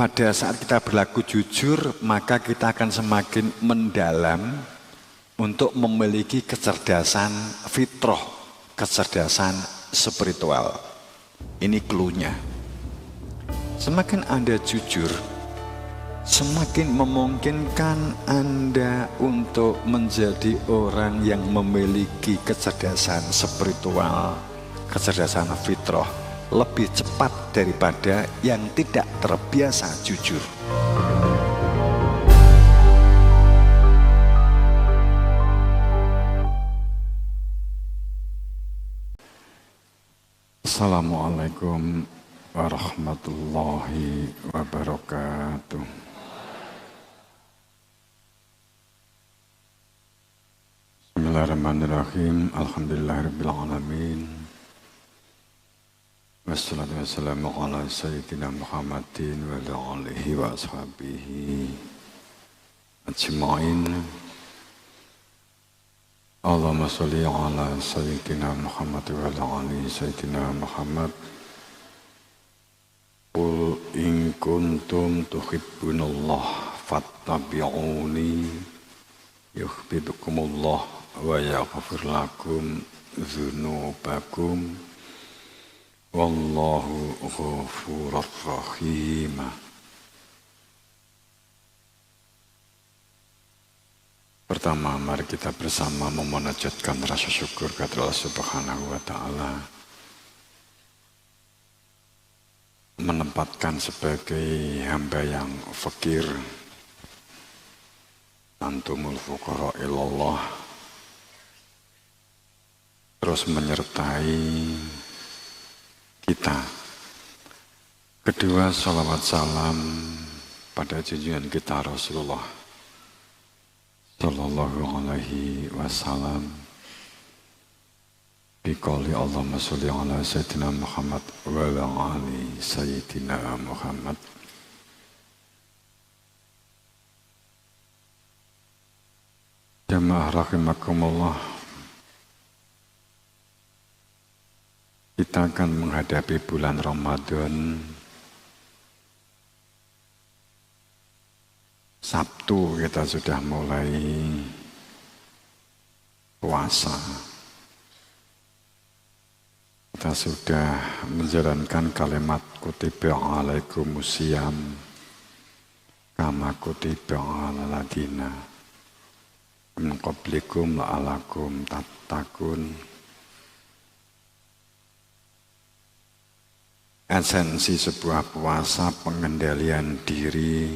pada saat kita berlaku jujur, maka kita akan semakin mendalam untuk memiliki kecerdasan fitrah, kecerdasan spiritual. Ini cluenya. Semakin Anda jujur, semakin memungkinkan Anda untuk menjadi orang yang memiliki kecerdasan spiritual, kecerdasan fitrah lebih cepat daripada yang tidak terbiasa jujur. Assalamualaikum warahmatullahi wabarakatuh. Bismillahirrahmanirrahim. Alhamdulillahirabbil alamin. Wassalatu wassalamu ala sayyidina Muhammadin wa ala alihi wa ashabihi ajma'in. Allahumma sholli ala sayyidina Muhammad wa ala ali sayyidina Muhammad. Qul in kuntum tuhibbunallah fattabi'uni yuhibbukumullah wa yaghfir lakum dzunubakum. Wallahu ghafurur rahim. Pertama, mari kita bersama memunajatkan rasa syukur kepada Allah Subhanahu wa taala, menempatkan sebagai hamba yang fakir, antumul fuqara ilallah, terus menyertai kita. Kedua, salawat salam pada junjungan kita Rasulullah sallallahu alaihi wasallam. Biqauli Allahumma sholli ala sayyidina Muhammad wa ala ali sayyidina Muhammad. Jamaah rahimakumullah, kita akan menghadapi bulan Ramadan. Sabtu kita sudah mulai puasa. Kita sudah menjalankan kalimat kutiba alaikumusiyam kama kutiba ala ladina min qablikum la'alakum tattaqun. Esensi sebuah puasa pengendalian diri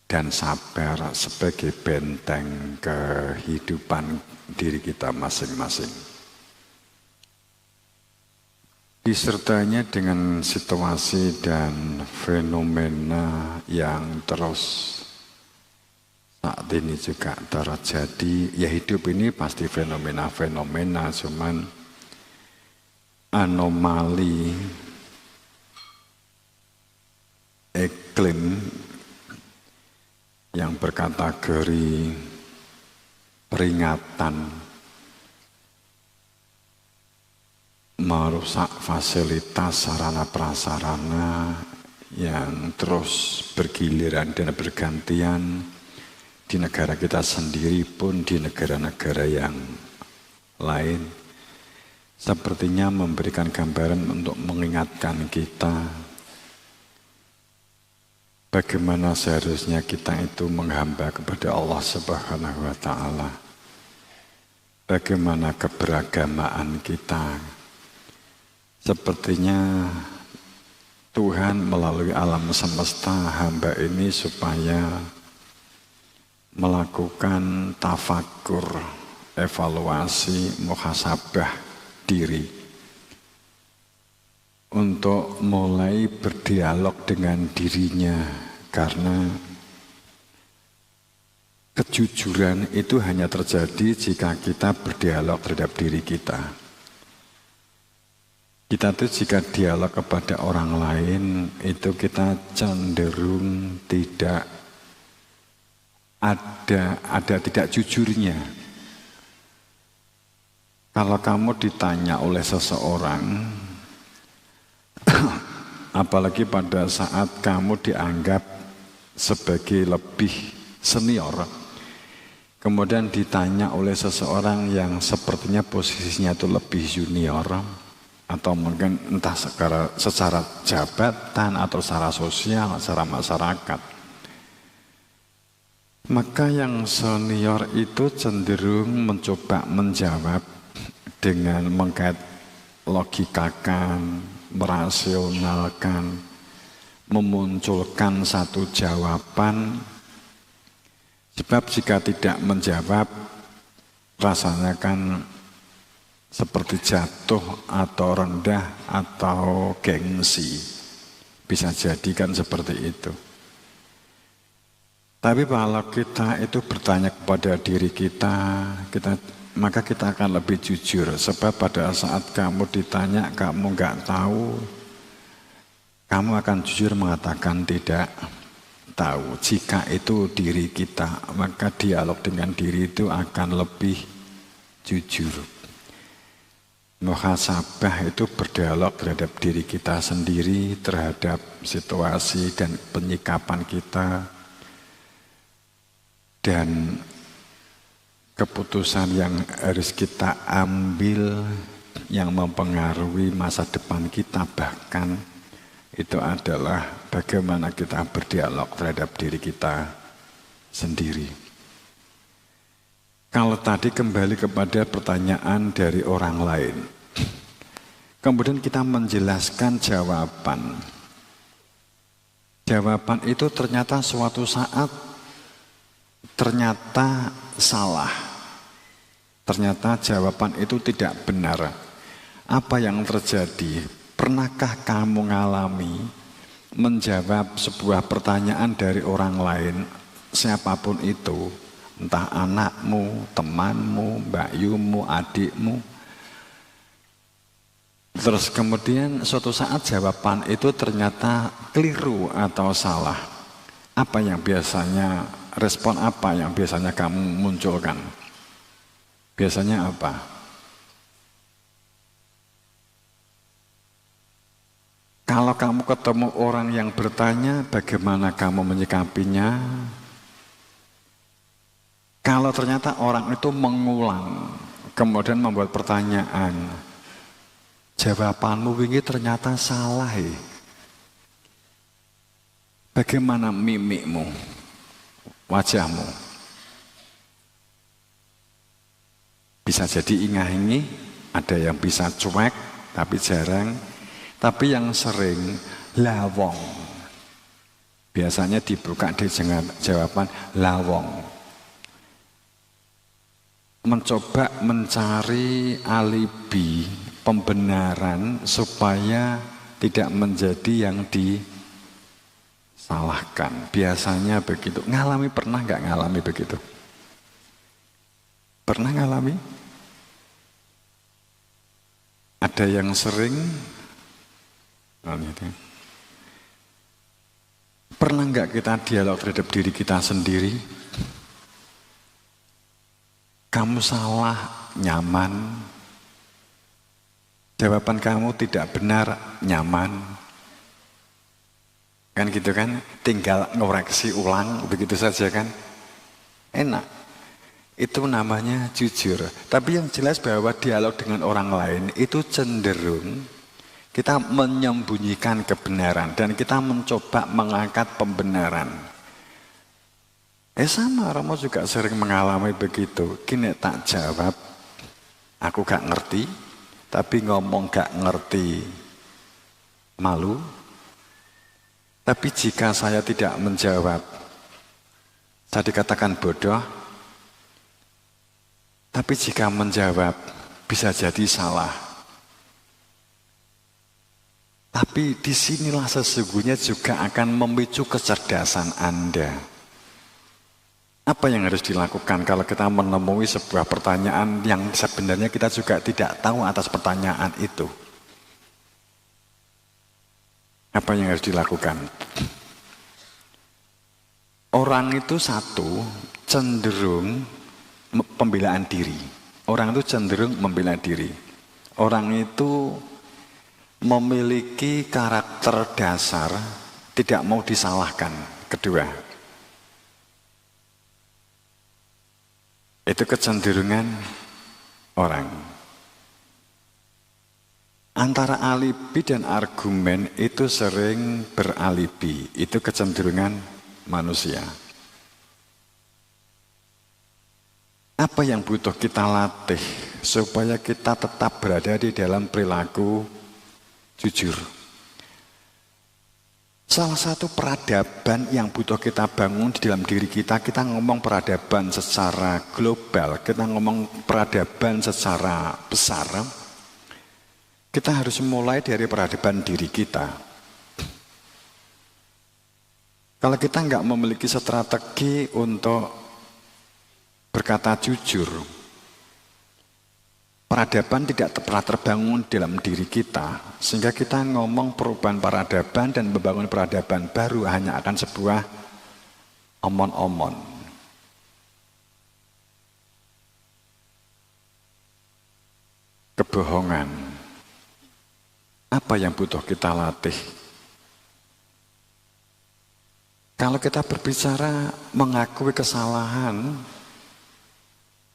dan sabar sebagai benteng kehidupan diri kita masing-masing. Disertainya dengan situasi dan fenomena yang terus saat ini juga terjadi. Ya, hidup ini pasti fenomena-fenomena, cuman anomali iklim yang berkategori peringatan merusak fasilitas sarana prasarana yang terus bergiliran dan bergantian di negara kita sendiri pun di negara-negara yang lain. Sepertinya memberikan gambaran untuk mengingatkan kita bagaimana seharusnya kita itu menghamba kepada Allah Subhanahu wa taala. Bagaimana keberagamaan kita. Sepertinya Tuhan melalui alam semesta hamba ini supaya melakukan tafakur, evaluasi, muhasabah diri untuk mulai berdialog dengan dirinya, karena kejujuran itu hanya terjadi jika kita berdialog terhadap diri kita. Kita tuh jika dialog kepada orang lain itu kita cenderung tidak ada tidak jujurnya. Kalau kamu ditanya oleh seseorang, apalagi pada saat kamu dianggap sebagai lebih senior, kemudian ditanya oleh seseorang yang sepertinya posisinya itu lebih junior, atau mungkin entah secara jabatan atau secara sosial, secara masyarakat. Maka yang senior itu cenderung mencoba menjawab dengan mengkait logikakan, merasionalkan, memunculkan satu jawaban. Sebab jika tidak menjawab, rasanya kan seperti jatuh atau rendah atau gengsi. Bisa jadi kan seperti itu. Tapi kalau kita itu bertanya kepada diri kita, maka kita akan lebih jujur. Sebab pada saat kamu ditanya, kamu nggak tahu, kamu akan jujur mengatakan tidak tahu. Jika itu diri kita, maka dialog dengan diri itu akan lebih jujur. Muhasabah itu berdialog terhadap diri kita sendiri, terhadap situasi dan penyikapan kita. Dan keputusan yang harus kita ambil yang mempengaruhi masa depan kita bahkan itu adalah bagaimana kita berdialog terhadap diri kita sendiri. Kalau tadi kembali kepada pertanyaan dari orang lain, kemudian kita menjelaskan jawaban. Jawaban itu ternyata suatu saat ternyata salah. Ternyata jawaban itu tidak benar. Apa yang terjadi? Pernahkah kamu mengalami menjawab sebuah pertanyaan dari orang lain, siapapun itu, entah anakmu, temanmu, mbakyumu, adikmu. Terus kemudian suatu saat jawaban itu ternyata keliru atau salah. Apa yang biasanya respon apa yang biasanya kamu munculkan? Biasanya apa? Kalau kamu ketemu orang yang bertanya, bagaimana kamu menyikapinya? Kalau ternyata orang itu mengulang, kemudian membuat pertanyaan, jawabanmu ini ternyata salah. Bagaimana mimikmu? Wajahmu bisa jadi ingah-ingih, ada yang bisa cuek tapi jarang, tapi yang sering lawong. Biasanya dibuka dengan jawaban lawong. Mencoba mencari alibi pembenaran supaya tidak menjadi yang salahkan. Biasanya begitu. Pernah nggak ngalami begitu? Pernah ngalami? Ada yang sering? Pernah nggak kita dialog terhadap diri kita sendiri? Kamu salah, nyaman. Jawaban kamu tidak benar, nyaman. Kan gitu kan, tinggal ngoreksi ulang begitu saja kan, enak. Itu namanya jujur. Tapi yang jelas bahwa dialog dengan orang lain itu cenderung kita menyembunyikan kebenaran dan kita mencoba mengangkat pembenaran. Sama Romo juga sering mengalami begitu. Gini tak jawab, aku gak ngerti, tapi ngomong gak ngerti malu. Tapi jika saya tidak menjawab, saya dikatakan bodoh. Tapi jika menjawab, bisa jadi salah. Tapi disinilah sesungguhnya juga akan memicu kecerdasan Anda. Apa yang harus dilakukan kalau kita menemui sebuah pertanyaan yang sebenarnya kita juga tidak tahu atas pertanyaan itu? Apa yang harus dilakukan? Orang itu satu cenderung pembelaan diri. Orang itu cenderung membela diri. Orang itu memiliki karakter dasar tidak mau disalahkan. Kedua, itu kecenderungan orang. Antara alibi dan argumen itu sering beralibi. Itu kecenderungan manusia. Apa yang butuh kita latih supaya kita tetap berada di dalam perilaku jujur? Salah satu peradaban yang butuh kita bangun di dalam diri kita, kita ngomong peradaban secara global, kita ngomong peradaban secara besar, kita harus mulai dari peradaban diri kita. Kalau kita nggak memiliki strategi untuk berkata jujur, peradaban tidak pernah terbangun dalam diri kita, sehingga kita ngomong perubahan peradaban dan membangun peradaban baru hanya akan sebuah omon-omon. Kebohongan. Apa yang butuh kita latih? Kalau kita berbicara mengakui kesalahan,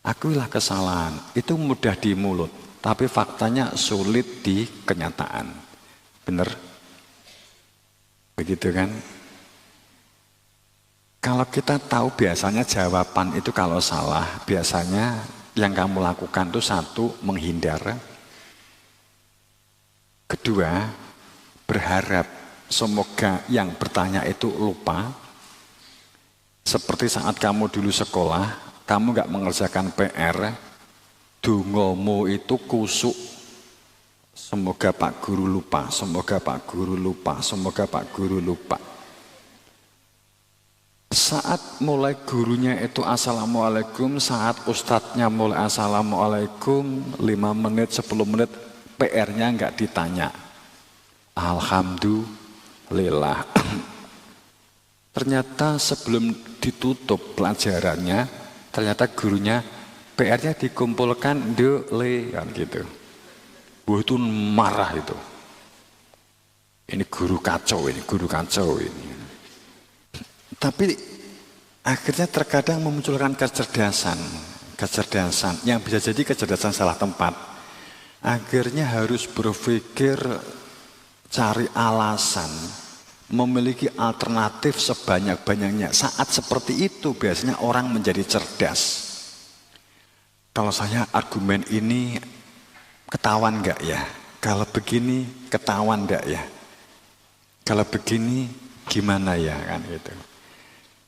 akuilah kesalahan, itu mudah di mulut, tapi faktanya sulit di kenyataan. Benar? Begitu kan? Kalau kita tahu biasanya jawaban itu kalau salah, biasanya yang kamu lakukan itu satu, menghindar. Kedua, berharap semoga yang bertanya itu lupa. Seperti saat kamu dulu sekolah, kamu nggak mengerjakan PR, dongomu itu kusuk. Semoga Pak Guru lupa, semoga Pak Guru lupa, semoga Pak Guru lupa. Saat mulai gurunya itu assalamualaikum, saat ustadznya mulai assalamualaikum, 5 menit, 10 menit, PR-nya nggak ditanya. Alhamdulillah. Ternyata sebelum ditutup pelajarannya, ternyata gurunya PR-nya dikumpulkan dele kan gitu. Wah itu marah itu. Ini guru kacau ini, guru kacau ini. Tapi akhirnya terkadang memunculkan kecerdasan yang bisa jadi kecerdasan salah tempat. Akhirnya harus berpikir, cari alasan, memiliki alternatif sebanyak-banyaknya. Saat seperti itu biasanya orang menjadi cerdas. Kalau saya argumen ini ketahuan nggak ya? Kalau begini ketahuan nggak ya? Kalau begini gimana ya kan gitu.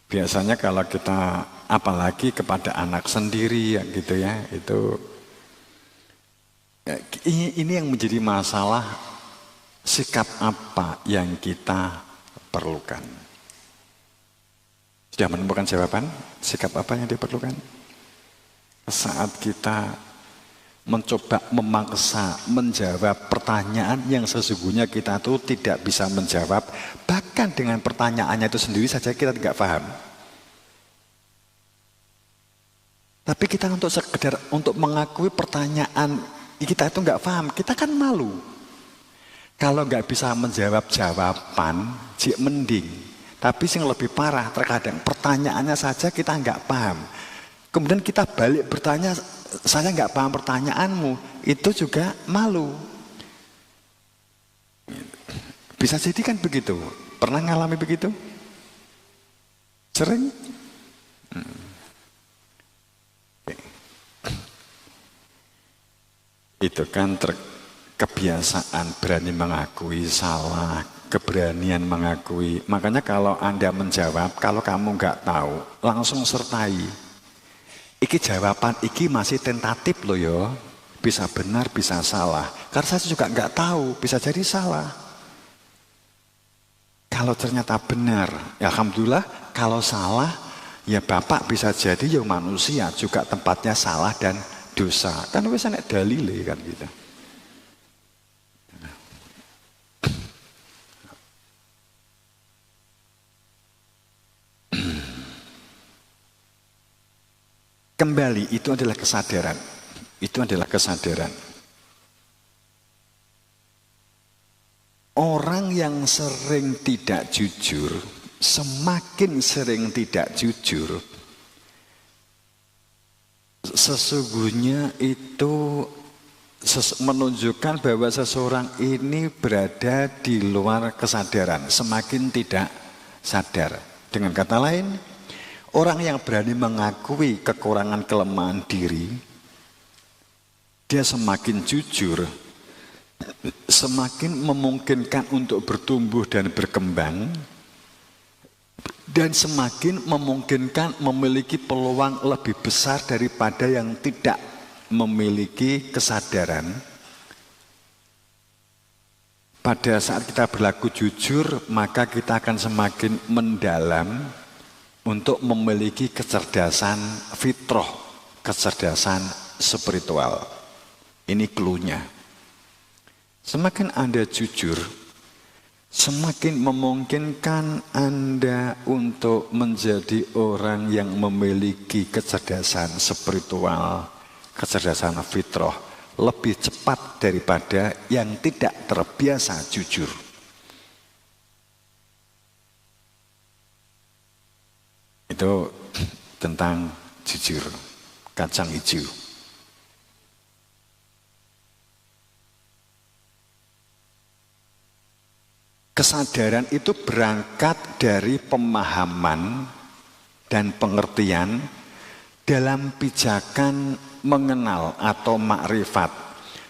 Biasanya kalau kita apalagi kepada anak sendiri ya gitu ya, itu ini yang menjadi masalah, sikap apa yang kita perlukan. Sudah menemukan jawaban? Sikap apa yang diperlukan? Saat kita mencoba memaksa menjawab pertanyaan yang sesungguhnya kita tuh tidak bisa menjawab, bahkan dengan pertanyaannya itu sendiri saja kita tidak paham. Tapi kita untuk sekedar untuk mengakui pertanyaan kita itu nggak paham, kita kan malu. Kalau nggak bisa menjawab jawaban, jik mending. Tapi yang lebih parah terkadang pertanyaannya saja kita nggak paham. Kemudian kita balik bertanya, saya nggak paham pertanyaanmu, itu juga malu. Bisa jadi kan begitu. Pernah ngalami begitu? Sering? Itu kan kebiasaan berani mengakui salah, keberanian mengakui. Makanya kalau Anda menjawab, kalau kamu nggak tahu, langsung sertai. Iki jawaban, iki masih tentatif loh yo. Bisa benar, bisa salah. Karena saya juga nggak tahu, bisa jadi salah. Kalau ternyata benar, ya alhamdulillah. Kalau salah, ya Bapak bisa jadi ya manusia juga tempatnya salah dan dosa. Kan wis nek dalile kan gitu. Kembali itu adalah kesadaran. Itu adalah kesadaran. orang yang sering tidak jujur, semakin sering tidak jujur, sesungguhnya itu menunjukkan bahwa seseorang ini berada di luar kesadaran, semakin tidak sadar. Dengan kata lain, orang yang berani mengakui kekurangan kelemahan diri, dia semakin jujur, semakin memungkinkan untuk bertumbuh dan berkembang, dan semakin memungkinkan memiliki peluang lebih besar daripada yang tidak memiliki kesadaran. Pada saat kita berlaku jujur, maka kita akan semakin mendalam untuk memiliki kecerdasan fitrah, kecerdasan spiritual. Ini cluenya. Semakin Anda jujur, semakin memungkinkan Anda untuk menjadi orang yang memiliki kecerdasan spiritual, kecerdasan fitrah lebih cepat daripada yang tidak terbiasa jujur. Itu tentang jujur, kacang hijau. Kesadaran itu berangkat dari pemahaman dan pengertian dalam pijakan mengenal atau makrifat.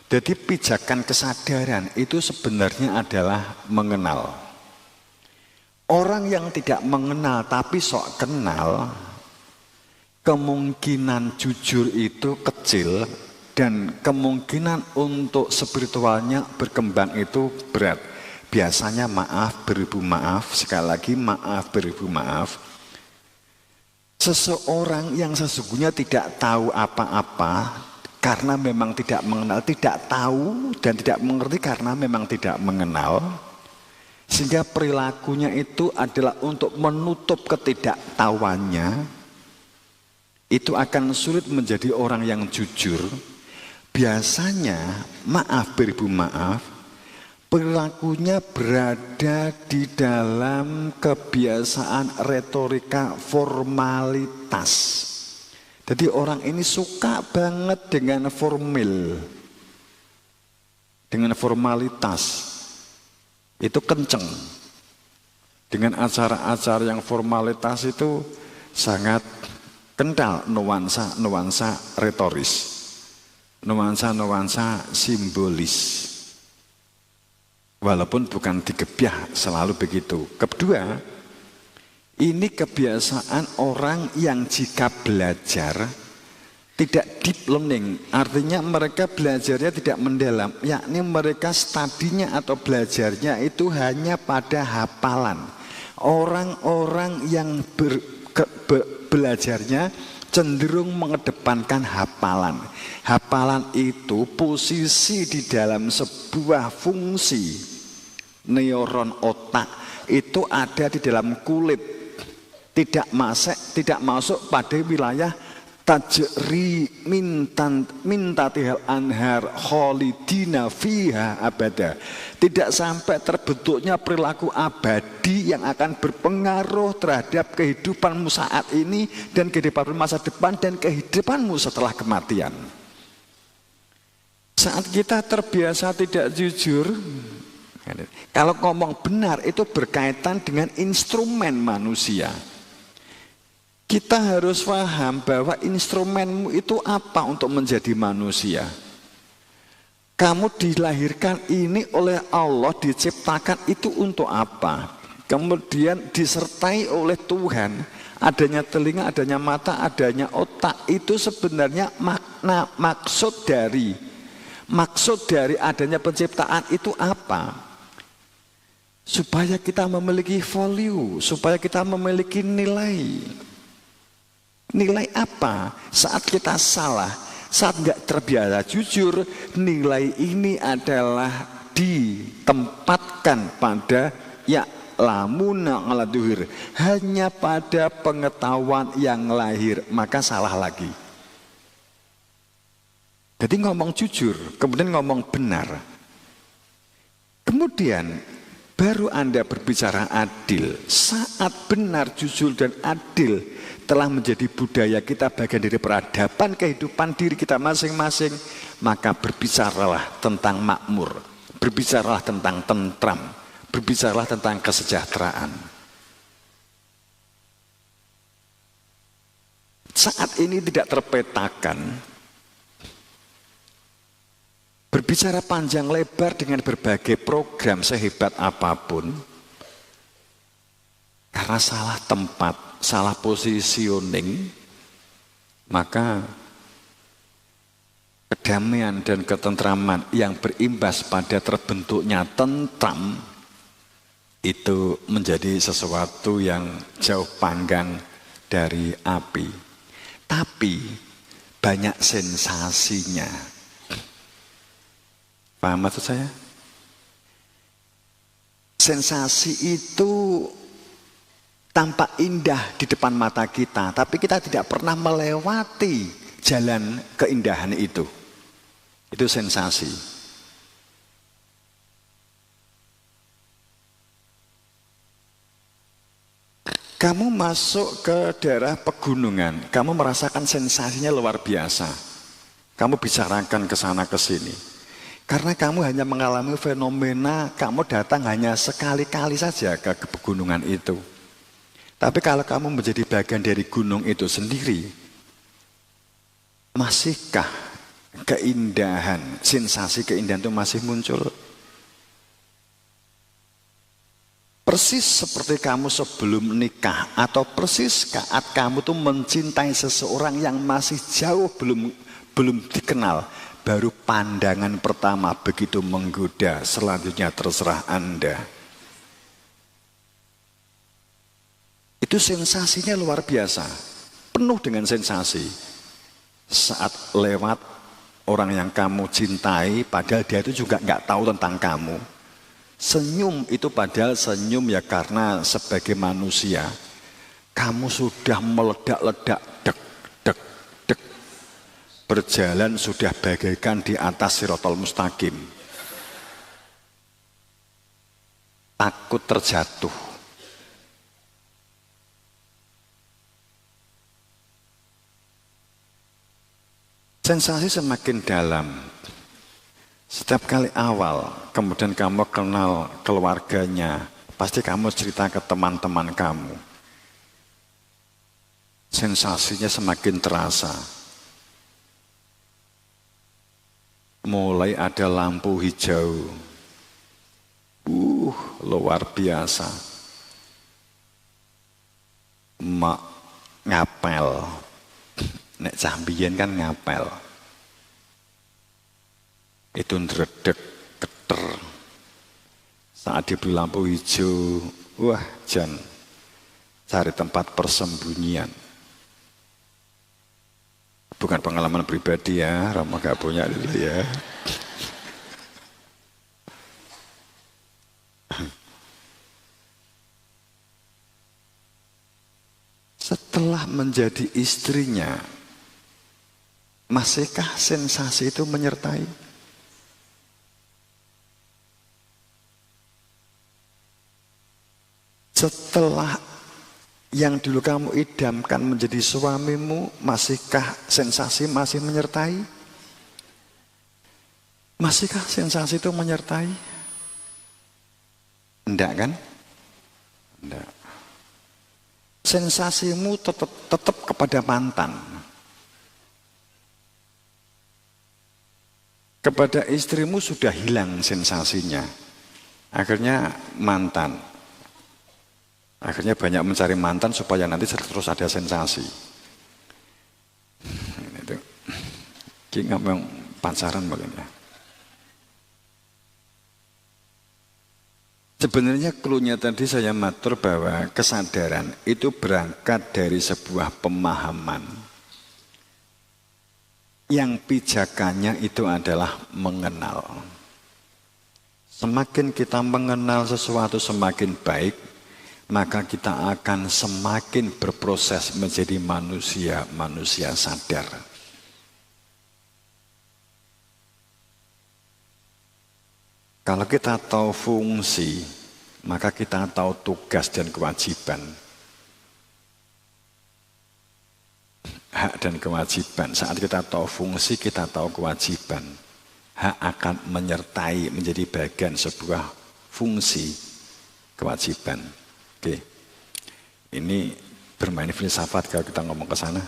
Jadi pijakan kesadaran itu sebenarnya adalah mengenal. Orang yang tidak mengenal tapi sok kenal, kemungkinan jujur itu kecil dan kemungkinan untuk spiritualnya berkembang itu berat. Biasanya maaf beribu maaf, sekali lagi maaf beribu maaf. Seseorang yang sesungguhnya tidak tahu apa-apa karena memang tidak mengenal, tidak tahu dan tidak mengerti karena memang tidak mengenal, sehingga perilakunya itu adalah untuk menutup ketidaktahuannya, itu akan sulit menjadi orang yang jujur. Biasanya maaf beribu maaf, perilakunya berada di dalam kebiasaan retorika formalitas. Jadi orang ini suka banget dengan formil, dengan formalitas. Itu kenceng. Dengan acara-acara yang formalitas itu sangat kental nuansa-nuansa retoris, nuansa-nuansa simbolis. Walaupun bukan digebyah selalu begitu. Kedua, ini kebiasaan orang yang jika belajar tidak deep learning. Artinya mereka belajarnya tidak mendalam. Yakni mereka studinya atau belajarnya itu hanya pada hafalan. Orang-orang yang belajarnya cenderung mengedepankan hafalan. Hafalan itu posisi di dalam sebuah fungsi neuron otak itu ada di dalam kulit, tidak masuk pada wilayah tajri mintatihal anhar kholidina fiha abada. Tidak sampai terbentuknya perilaku abadi yang akan berpengaruh terhadap kehidupanmu saat ini dan kehidupan masa depan dan kehidupanmu setelah kematian. Saat kita terbiasa tidak jujur, kalau ngomong benar itu berkaitan dengan instrumen manusia. Kita harus paham bahwa instrumenmu itu apa untuk menjadi manusia. Kamu dilahirkan ini oleh Allah, diciptakan itu untuk apa? Kemudian disertai oleh Tuhan, adanya telinga, adanya mata, adanya otak. Itu sebenarnya maksud dari adanya penciptaan itu apa? Supaya kita memiliki value, supaya kita memiliki nilai. Nilai apa? Saat kita salah, saat nggak terbiasa jujur, nilai ini adalah ditempatkan pada lamuna ala duhir, hanya pada pengetahuan yang lahir, maka salah lagi. Jadi ngomong jujur, kemudian ngomong benar. Kemudian Baru Anda berbicara adil. Saat benar, jujur dan adil telah menjadi budaya kita, bagian dari peradaban kehidupan diri kita masing-masing, maka berbicaralah tentang makmur, berbicaralah tentang tentram, berbicaralah tentang kesejahteraan. Saat ini tidak terpetakan, berbicara panjang lebar dengan berbagai program sehebat apapun, karena salah tempat, salah positioning, maka kedamaian dan ketentraman yang berimbas pada terbentuknya tentram itu menjadi sesuatu yang jauh panggang dari api. Tapi banyak sensasinya. Paham maksud saya? Sensasi itu tampak indah di depan mata kita, tapi kita tidak pernah melewati jalan keindahan itu. Itu sensasi. Kamu masuk ke daerah pegunungan, kamu merasakan sensasinya luar biasa. Kamu bicarakan ke sana ke sini. Karena kamu hanya mengalami fenomena, kamu datang hanya sekali-kali saja ke pegunungan itu. Tapi kalau kamu menjadi bagian dari gunung itu sendiri, masihkah keindahan, sensasi keindahan itu masih muncul? Persis seperti kamu sebelum menikah, atau persis saat kamu tuh mencintai seseorang yang masih jauh belum dikenal. Baru pandangan pertama begitu menggoda, selanjutnya terserah Anda. Itu sensasinya luar biasa, penuh dengan sensasi. Saat lewat orang yang kamu cintai, padahal dia itu juga nggak tahu tentang kamu. Senyum itu padahal senyum ya karena sebagai manusia, kamu sudah meledak-ledak, dek, dek, dek. Berjalan sudah bagaikan di atas Siratal Mustaqim. Takut terjatuh. Sensasi semakin dalam. Setiap kali awal, kemudian kamu kenal keluarganya, pasti kamu cerita ke teman-teman kamu. Sensasinya semakin terasa. Mulai ada lampu hijau. Luar biasa. Mak ngapel. Nek cambien kan ngapel. Itu ndredeg keter. Saat diberi lampu hijau, wah jan cari tempat persembunyian. Bukan pengalaman pribadi ya, Rama gak punya dulu ya. Setelah menjadi istrinya, masihkah sensasi itu menyertai? Setelah yang dulu kamu idamkan menjadi suamimu, masihkah sensasi masih menyertai? Masihkah sensasi itu menyertai? Enggak kan? Enggak. Sensasimu tetap kepada mantan. Kepada istrimu sudah hilang sensasinya. Akhirnya mantan. Akhirnya banyak mencari mantan supaya nanti terus ada sensasi. Itu. Ki ngomong pacaran begini. Sebenarnya cluenya tadi saya matur bahwa kesadaran itu berangkat dari sebuah pemahaman. Yang pijakannya itu adalah mengenal. Semakin kita mengenal sesuatu semakin baik, maka kita akan semakin berproses menjadi manusia sadar. Kalau kita tahu fungsi, maka kita tahu tugas dan kewajiban. Hak dan kewajiban. Saat kita tahu fungsi, kita tahu kewajiban. Hak akan menyertai menjadi bagian sebuah fungsi kewajiban. Oke. Ini bermain filsafat kalau kita ngomong ke sana.